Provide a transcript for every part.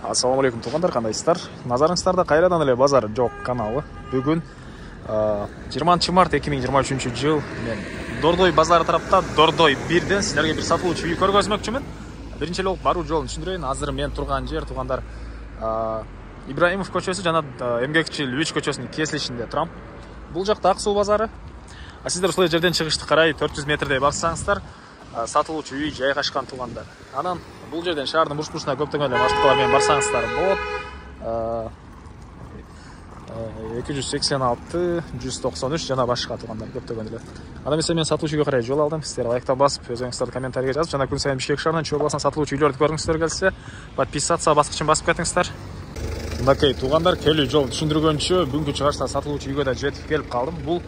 Ассаламу алейкум туугандар, кандайсыздар? Назарыңыздарда кайрадан эле базар жок каналы. Бүгүн 20 март 2023 жыл мен Дордой базары тарапта Дордой 1ден силерге бир сатылуучу үй көргөзмөкчүмүн. Биринчи эле баруу жолун түшүндүрөйүн. Азыр мен турган жер туугандар Ибраимов көчөсү жана Эмгекчил 3 көчөсүнүн кесилишинде турам. Бул жакта Ак Суу базары. Сиздер ушул жерден чыгышты карай 400 метрдей бассаңыздар сатылуучу үй жайгашкан туугандар. Анан бул жерден шаардын буш-бушуна көптөгөн эле маршруткалар менен барсаңыздар болот. 286, 193 жана башка туугандар көптөгөн эле. Анда эмесе мен сатылуучу үйгө карай жол алдым. Сиздер лайктап басып, өзүңүздөрдү комментарийге жазып, жана күн сайын Бишкек шаарынан чыгып баскан сатылуучу үйлөрдү көргүңүздөр келсе, подписаться баскычын басып кетиңиздер. Мынакей туугандар, келүү жол түшүндүргөнчө бүгүнкү чыгарышта сатылуучу үйгө да жетип келип калдым. Бул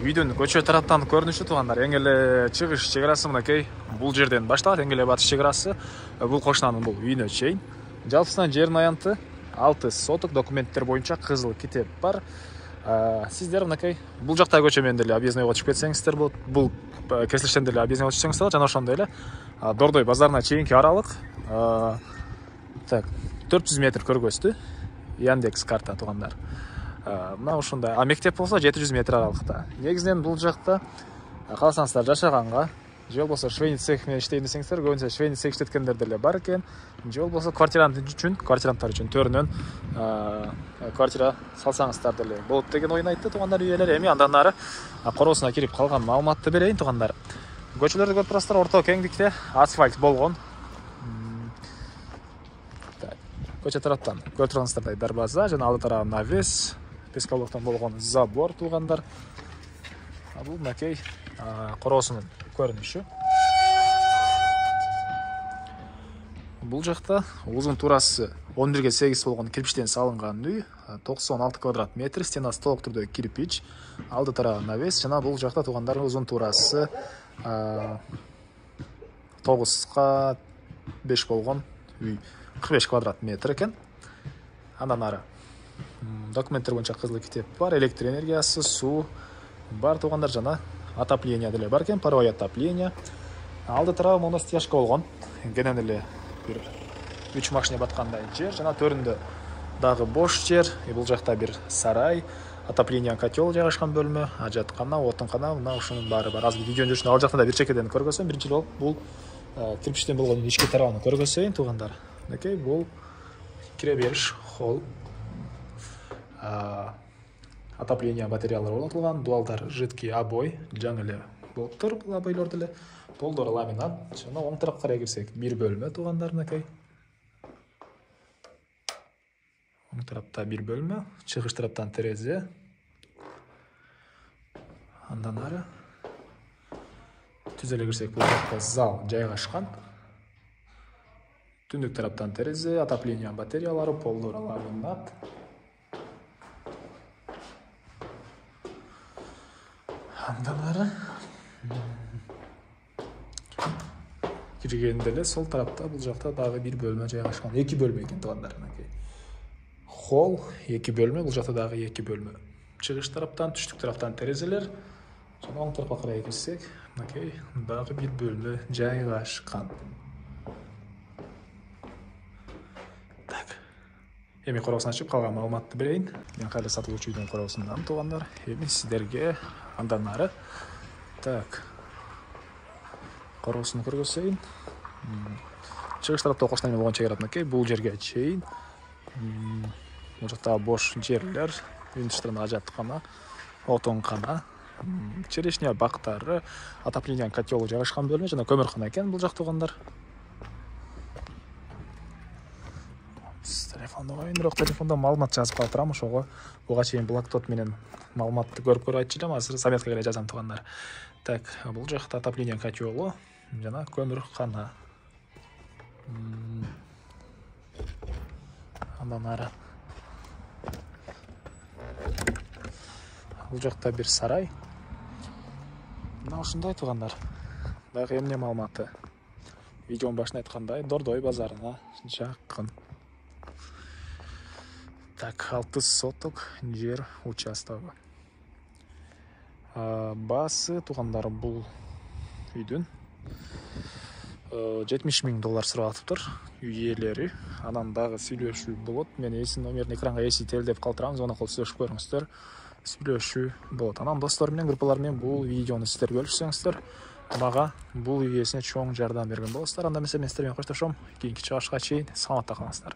үйдүн көчө тараптан көрүнүшү туугандар. Эң эле чыгыш чек арасы мынакей бул жерден башталат. Эң эле батыш чек арасы бул кошунанын бул үйүнө чейин. Жалпысынан жердин аянты 6 соток, документтер боюнча кызыл китеп бар. Сиздер мынакей бул жакта көчө менен деле объездныйга чыгып кетсеңиздер болот. Бул кесилиштен деле объездныйга чыксаңыздар болот. Жана ошондой эле Дордой базарына чейинки аралык 400 метр көргөздү. Яндекс карта туугандар. Мына ушундай. Мектеп болсо 700 метр аралыкта. Негизинен бул жакта калсаңыздар жашаганга, же болбосо швейный цех менен иштейм десеңиздер, көбүнчө швейный цех иштеткендер деле бар экен. Же болбосо квартиранттар үчүн төрүнөн квартира салсаңыздар деле болот деген оюн айтты туугандар үй ээлери. Эми андан ары короосуна кирип калган маалыматты берейин туугандар. Көчөлөрдү көрүп турасыздар, орто кеңдикте асфальт болгон. Көчө тараптан көрүп турганыңыздардай дарбаза жана алды тарабы навес, пескалоктон болгон забор туугандар. Бул мынакей короосунун көрүнүшү. Бул жакта узун туурасы 11/8 болгон кирпичтен салынган үй, 96 квадрат метр, стенасы толук түрдө кирпич, алды тарабы навес жана бул жакта туугандар узун туурасы 9/5 болгон үй, 45 квадрат метр экен. Андан ары документтер боюнча кызыл китеп бар, электр энергиясы, суу бар туугандар жана отопление деле бар экен, паровой отопление. Алды тарабы моностяжка болгон, кенен эле бир 3 машина баткандай жер жана төрүндө дагы бош жер. Бул жакта бир сарай, отопление, котел жайгашкан бөлмө, ажаткана, отункана, мына ушунун баары бар. Азыр видеонун жүрүшүндө ал жакта да бир чекеден көргөзсөм, биринчи болуп бул кирпичтен болгон ички тарабын көргөзөйүн туугандар. Мынакей бул кире бериш холл. Отопление батареялар орнотулган, дуалдар жидкий обой, жаңы эле болуптур бул обойлор деле. Полдор ламинат, жана оң тарапка карай кирсек бир бөлмө туугандар мынакей. Оң тарапта бир бөлмө, чыгыш тараптан терезе. Андан ары түз эле кирсек бул жакта зал жайгашкан. Түндүк тараптан терезе, отопление батареялары, полдор ламинат. Андан ары киргенде эле сол тарапта бул жакта дагы бир бөлмө жайгашкан. 2 бөлмө экен туугандар мынакей. Холл 2 бөлмө, бул жакта дагы 2 бөлмө. Чыгыш тараптан, түштүк тараптан терезелер. Жана оң тарапка карай кирсек, мынакей дагы бир бөлмө жайгашкан. Эми короосун ачып калган маалыматты берейин. Мен кайра сатылуучу үйдүн короосундан туугандар. Эми сиздерге андан ары короосуну көргөзөйүн. Чыгыш тарапта кошуна болгон чек ара мынакей, бул жерге чейин. Бул жакта бош жерлер, үйдүн тышынан ажаткана, отункана, черешня бактары, отопление, котел жайгашкан бөлмө жана көмүркана экен бул жак туугандар. Бирок телефондо маалымат жазып калып турам, ошого буга чейин блокнот менен маалыматты көрүп айтчу элем, азыр заметка келе жазам туугандар. Бул жакта отопление, котелу жана көмүркана. Андан ары бул жакта бир сарай. Мына ушундай туугандар. Дагы эмне маалыматы? Видеонун башында айткандай, Дордой базарына жакын. 6 соток жер участогу. Басы туугандар бул үйдүн $70.000 сурап атыптыр үй иелери. Анан дагы сүйлөшүү болот. Мен эсин номерин экранга эсителдеп калтырабыз, аны кол сүйлөшүп көрүңүздөр. Сүйлөшүү болот. Анан достор менен, группалар менен бул видеону сиздер бөлүшсөңүздөр, мага бул үйесине чоң жардам берген болосуздар. Анда мен сиздер менен коштошом. Кийинки чыгышка чейин саламатта калыңыздар.